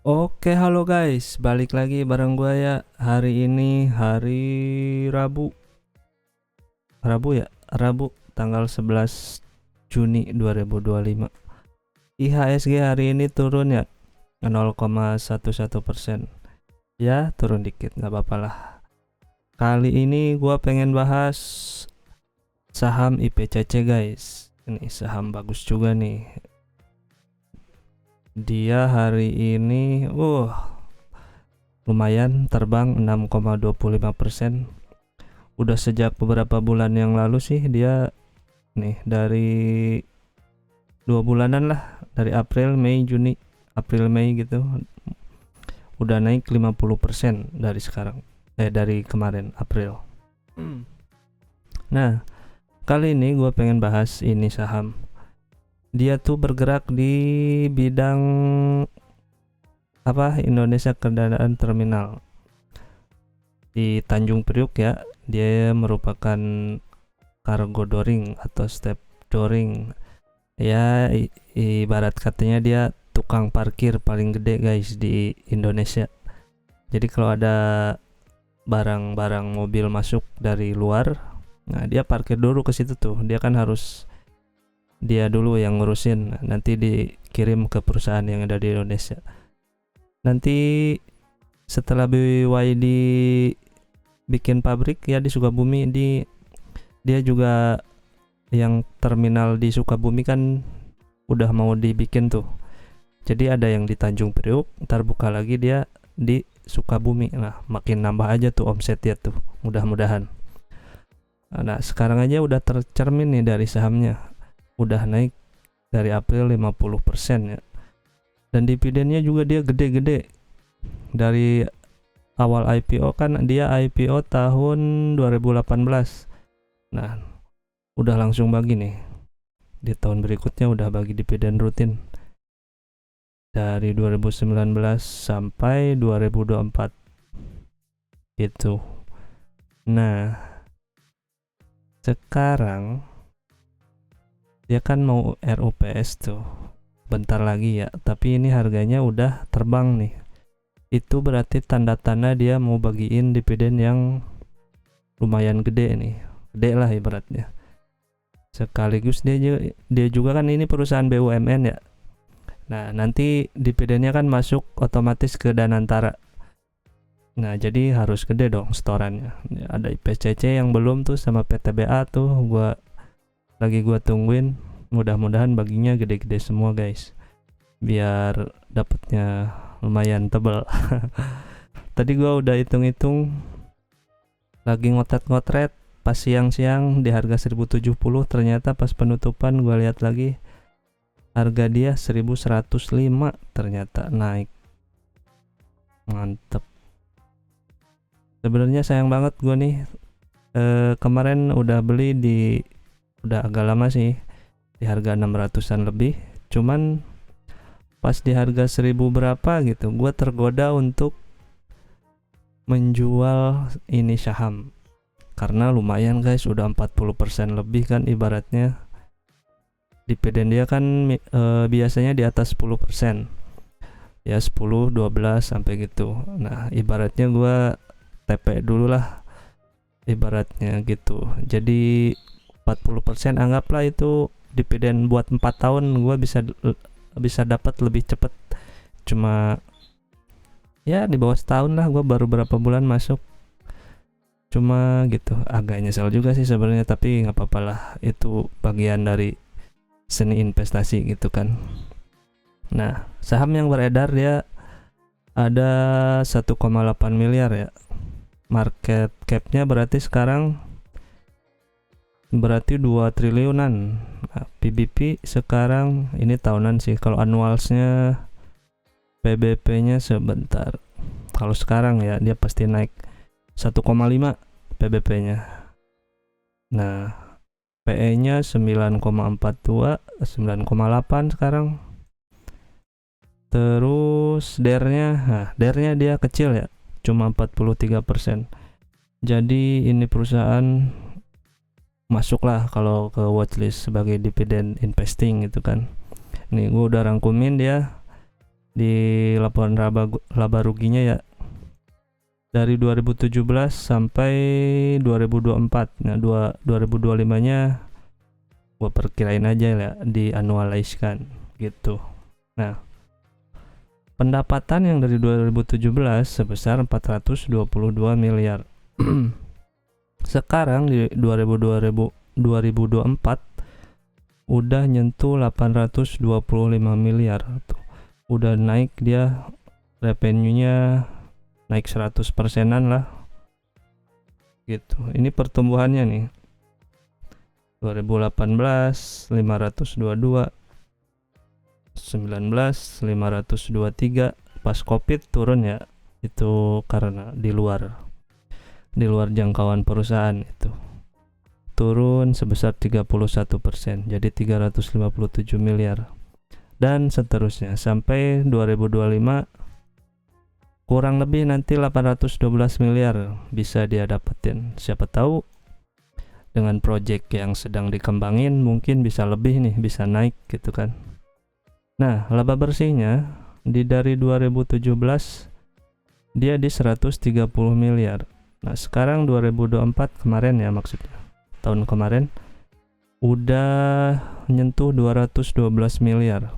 Oke, halo guys, balik lagi bareng gua ya. Hari ini hari Rabu, Rabu tanggal 11 Juni 2025. IHSG hari ini turun ya 0,11%. Ya, turun dikit, nggak apa-apa lah. Kali ini gua pengen bahas saham IPCC guys. Ini saham bagus juga nih. Dia hari ini, lumayan terbang 6,25%. Udah sejak beberapa bulan yang lalu sih dia nih, dari 2 bulanan lah, dari April, Mei, Juni, April, Mei gitu, udah naik 50% dari sekarang, dari kemarin April. Nah, kali ini gue pengen bahas ini saham. Dia tuh bergerak di bidang apa, Indonesia Kendaraan Terminal di Tanjung Priuk ya. Dia merupakan cargo dooring atau step dooring ya, ibarat katanya dia tukang parkir paling gede guys di Indonesia. Jadi kalau ada barang-barang mobil masuk dari luar, nah dia parkir dulu ke situ tuh. Dia kan harus dia dulu yang ngurusin, nanti dikirim ke perusahaan yang ada di Indonesia. Nanti setelah BYD bikin pabrik ya di Sukabumi, dia juga yang terminal di Sukabumi kan udah mau dibikin tuh. Jadi ada yang di Tanjung Priuk, ntar buka lagi dia di Sukabumi. Nah, makin nambah aja tuh omsetnya tuh, mudah-mudahan. Nah, sekarang aja udah tercermin nih dari sahamnya. Udah naik dari April 50% ya. Dan dividennya juga dia gede-gede. Dari awal IPO kan, dia IPO tahun 2018. Nah, udah langsung bagi nih. Di tahun berikutnya udah bagi dividen rutin. Dari 2019 sampai 2024 gitu. Nah, sekarang dia kan mau RUPS tuh bentar lagi ya, tapi ini harganya udah terbang nih. Itu berarti tanda-tanda dia mau bagiin dividen yang lumayan gede nih, gede lah ibaratnya. Sekaligus dia juga kan ini perusahaan BUMN ya. Nah, nanti dividennya kan masuk otomatis ke Danantara. Nah, jadi harus gede dong setorannya. Ada IPCC yang belum tuh, sama PTBA tuh gua tungguin. Mudah-mudahan baginya gede-gede semua guys, biar dapatnya lumayan tebel. Tadi gua udah hitung-hitung, lagi ngotret-ngotret pas siang-siang di harga 1070. Ternyata pas penutupan gua lihat lagi harga dia 1105, ternyata naik. Mantep. Sebenarnya sayang banget gue nih, kemarin udah beli udah agak lama sih, di harga 600-an lebih. Cuman pas di harga 1000 berapa gitu, gue tergoda untuk menjual ini saham. Karena lumayan guys, udah 40% lebih kan ibaratnya. Dividen dia kan biasanya di atas 10%. Ya 10, 12 sampai gitu. Nah, ibaratnya gue TP dulu lah ibaratnya gitu. Jadi 40% anggaplah itu dividen buat 4 tahun, gue bisa dapat lebih cepet. Cuma ya di bawah setahun lah, gue baru berapa bulan masuk. Cuma gitu, agak nyesel juga sih sebenarnya, tapi nggak apa-apa lah, itu bagian dari seni investasi gitu kan. Nah, saham yang beredar dia ada 1,8 miliar ya. Market capnya berarti sekarang berarti 2 triliunan. Nah, PBP sekarang ini tahunan sih. Kalau annualsnya, PBP-nya sebentar. Kalau sekarang ya dia pasti naik 1,5 PBP-nya. Nah, PE-nya 9,42, 9,8 sekarang. Terus DER-nya dia kecil ya, cuma 43%. Jadi ini perusahaan masuklah kalau ke watchlist sebagai dividen investing gitu kan. Nih gue udah rangkumin dia di laporan laba ruginya ya, dari 2017 sampai 2024. Nah, 2025-nya gua perkirain aja ya, di annualize-kan gitu. Nah, pendapatan yang dari 2017 sebesar 422 miliar. Sekarang di 2024 udah nyentuh 825 miliar tuh. Udah naik dia, revenue-nya naik 100%-an lah gitu. Ini pertumbuhannya nih, 2018 522, 19 523, pas covid turun ya, itu karena di luar jangkauan perusahaan, itu turun sebesar 31%, jadi 357 miliar, dan seterusnya sampai 2025 kurang lebih nanti 812 miliar bisa dia dapetin. Siapa tahu dengan project yang sedang dikembangin mungkin bisa lebih nih, bisa naik gitu kan. Nah, laba bersihnya dari 2017 dia di 130 miliar. Nah, sekarang 2024 kemarin ya, maksudnya tahun kemarin udah nyentuh 212 miliar.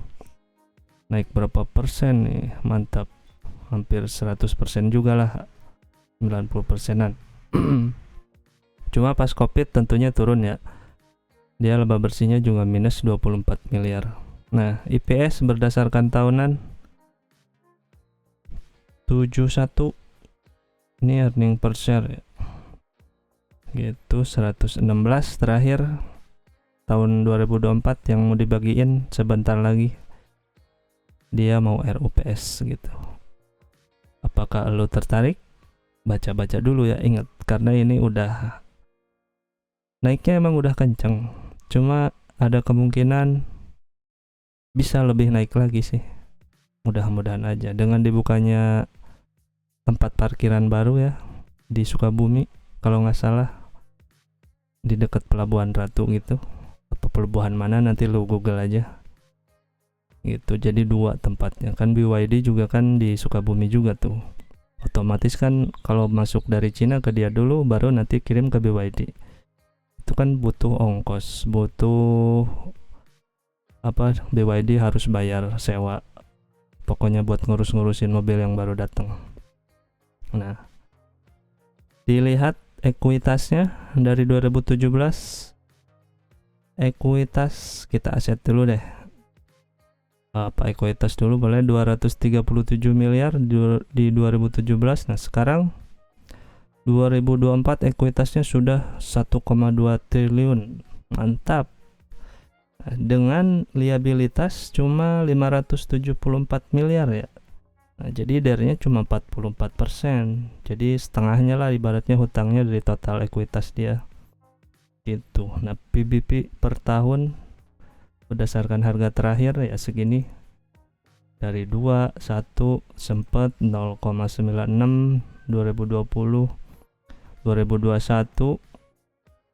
Naik berapa persen nih? Mantap. Hampir 100% juga lah, 90%-an. Cuma pas covid tentunya turun ya, dia laba bersihnya juga minus 24 miliar. Nah, IPS berdasarkan tahunan 71, ini earning per share ya, gitu 116 terakhir tahun 2024 yang mau dibagiin sebentar lagi. Dia mau RUPS gitu. Apakah lo tertarik? Baca-baca dulu ya, ingat, karena ini udah naiknya emang udah kenceng, cuma ada kemungkinan bisa lebih naik lagi sih. Mudah-mudahan aja dengan dibukanya tempat parkiran baru ya di Sukabumi, kalau nggak salah di dekat Pelabuhan Ratu gitu. Apa pelabuhan mana, nanti lo Google aja gitu. Jadi 2 tempatnya kan, BYD juga kan di Sukabumi juga tuh. Otomatis kan kalau masuk dari Cina ke dia dulu, baru nanti kirim ke BYD. Itu kan butuh ongkos, butuh apa, BYD harus bayar sewa, pokoknya buat ngurus-ngurusin mobil yang baru datang. Nah, dilihat ekuitasnya dari 2017, ekuitas kita aset dulu deh. Apa ekuitas dulu boleh, 237 miliar di 2017. Nah, sekarang 2024 ekuitasnya sudah 1,2 triliun. Mantap. Dengan liabilitas cuma 574 miliar ya. Nah, jadi DER-nya cuma 44%. Jadi setengahnya lah ibaratnya hutangnya dari total ekuitas dia. Gitu. Nah, PBP per tahun berdasarkan harga terakhir ya segini. Dari 1 sempat 0,96 2020, 2021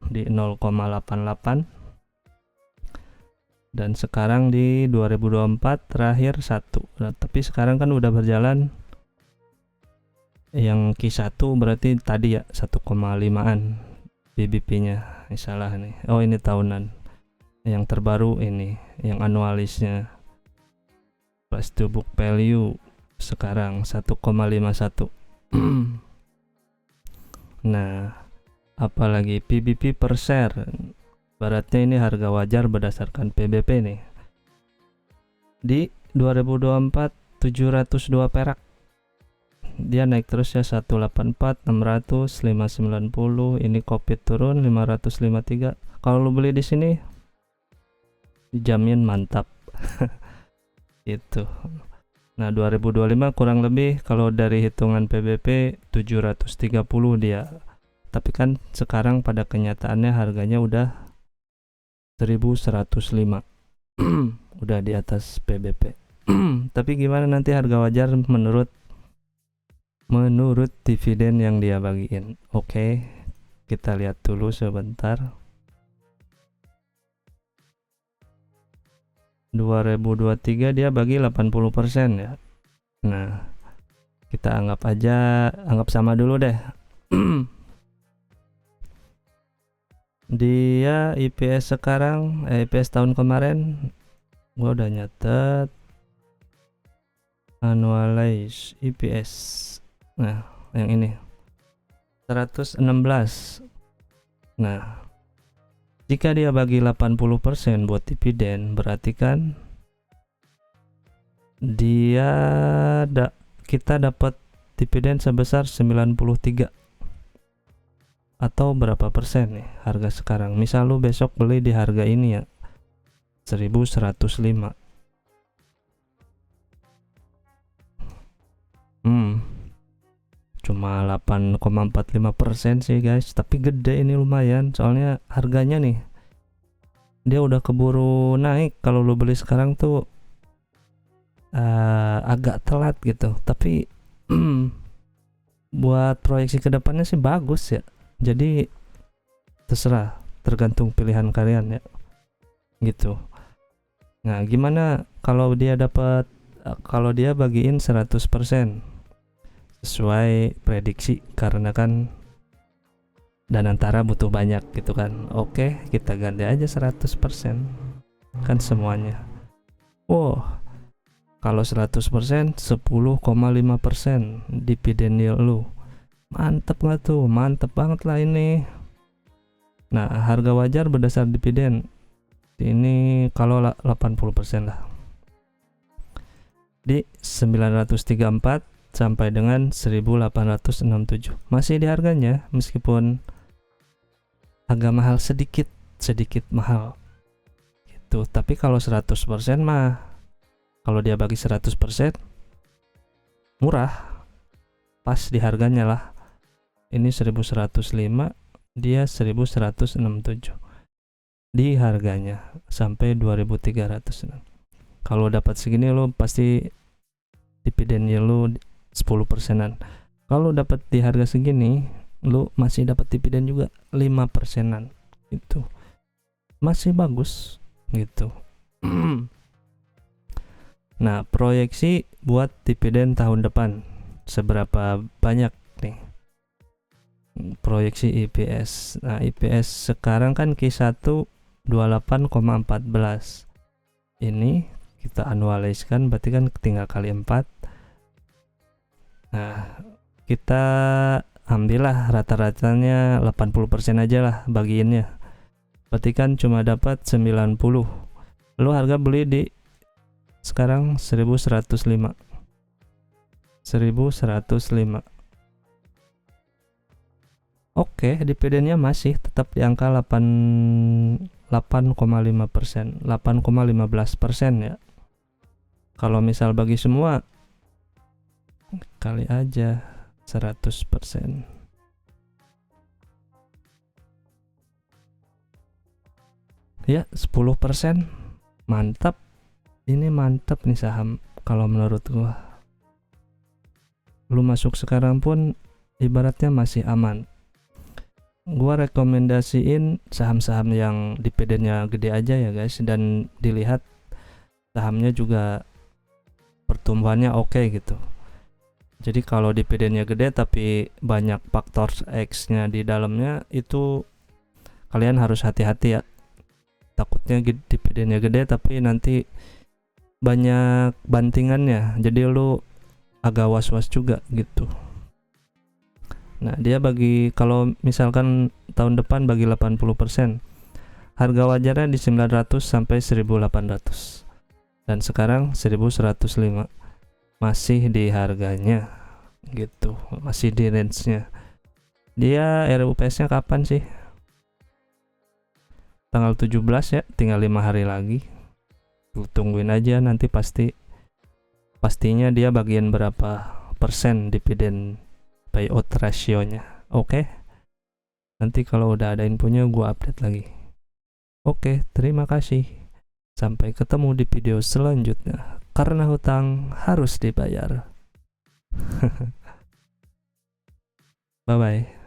di 0,88, dan sekarang di 2024 terakhir 1. Nah, tapi sekarang kan udah berjalan yang Q1, berarti tadi ya 1,5an BBP-nya. Salah nih. Oh, ini tahunan. Yang terbaru ini, yang annualisnya. Price to book value sekarang 1,51. Nah, apalagi PBP per share. Baratnya ini harga wajar berdasarkan PBP nih. Di 2024 702 perak. Dia naik terus ya, 184, 600, 590. Ini Covid turun 553. Kalau lu beli di sini dijamin mantap. Itu. Nah, 2025 kurang lebih kalau dari hitungan PBP 730 dia. Tapi kan sekarang pada kenyataannya harganya udah 1105. Udah di atas PBP. Tapi gimana nanti harga wajar menurut dividen yang dia bagiin. Oke, kita lihat dulu sebentar. 2023 dia bagi 80% ya. Nah, kita anggap sama dulu deh. Dia IPS sekarang, IPS tahun kemarin gua udah nyatet annualize IPS. Nah, yang ini 116. Nah, jika dia bagi 80% buat dividen, berarti kan kita dapat dividen sebesar 93. Atau berapa persen nih harga sekarang? Misal lu besok beli di harga ini ya, 1105. Cuma 8,45% sih guys, tapi gede ini lumayan. Soalnya harganya nih, dia udah keburu naik. Kalau lu beli sekarang tuh agak telat gitu. Tapi buat proyeksi kedepannya sih bagus ya. Jadi terserah, tergantung pilihan kalian ya, gitu. Nah, gimana kalau dia bagiin 100% sesuai prediksi, karena kan Danantara butuh banyak gitu kan. Oke, kita ganti aja 100% kan semuanya. Kalau 100% 10,5% dividen yield lu. Mantep gak tuh? Mantep banget lah ini. Nah, harga wajar berdasar dividen ini kalau 80% lah, di 934 sampai dengan 1867. Masih di harganya, meskipun agak mahal, sedikit mahal gitu. Tapi kalau 100% mah, kalau dia bagi 100% murah, pas di harganya lah. Ini 1105, dia 1167 di harganya, sampai 2300. Kalau dapat segini lo pasti dividennya lo 10%-an. Kalau dapat di harga segini, lo masih dapat dividen juga 5%-an. Itu masih bagus gitu. Nah, proyeksi buat dividen tahun depan seberapa banyak nih proyeksi IPS. Nah, IPS sekarang kan Q1 28,14. Ini kita annualize-kan, berarti kan tinggal kali 4. Nah, kita ambillah rata-ratanya 80% aja lah bagiinnya. Berarti kan cuma dapat 90. Lu harga beli di sekarang 1105. Oke, dividennya masih tetap di angka 8,5%, 8,15% ya. Kalau misal bagi semua, kali aja 100%. Ya, 10%. Mantap. Ini mantap nih saham kalau menurut gua. Lu masuk sekarang pun ibaratnya masih aman. Gua rekomendasiin saham-saham yang dividennya gede aja ya guys, dan dilihat sahamnya juga pertumbuhannya oke gitu. Jadi kalau dividennya gede tapi banyak faktor X-nya di dalamnya, itu kalian harus hati-hati ya. Takutnya dividennya gede tapi nanti banyak bantingannya, jadi lu agak was-was juga gitu. Nah, dia kalau misalkan tahun depan bagi 80%, harga wajarnya di 900 sampai 1800. Dan sekarang 1105. Masih di harganya gitu, masih di range-nya. Dia RUPS-nya kapan sih? Tanggal 17 ya, tinggal 5 hari lagi. Tungguin aja, nanti pastinya dia bagian berapa persen dividen payout ratio-nya. Oke. Nanti kalau udah ada infonya gua update lagi. Oke, terima kasih. Sampai ketemu di video selanjutnya. Karena hutang harus dibayar. Bye bye.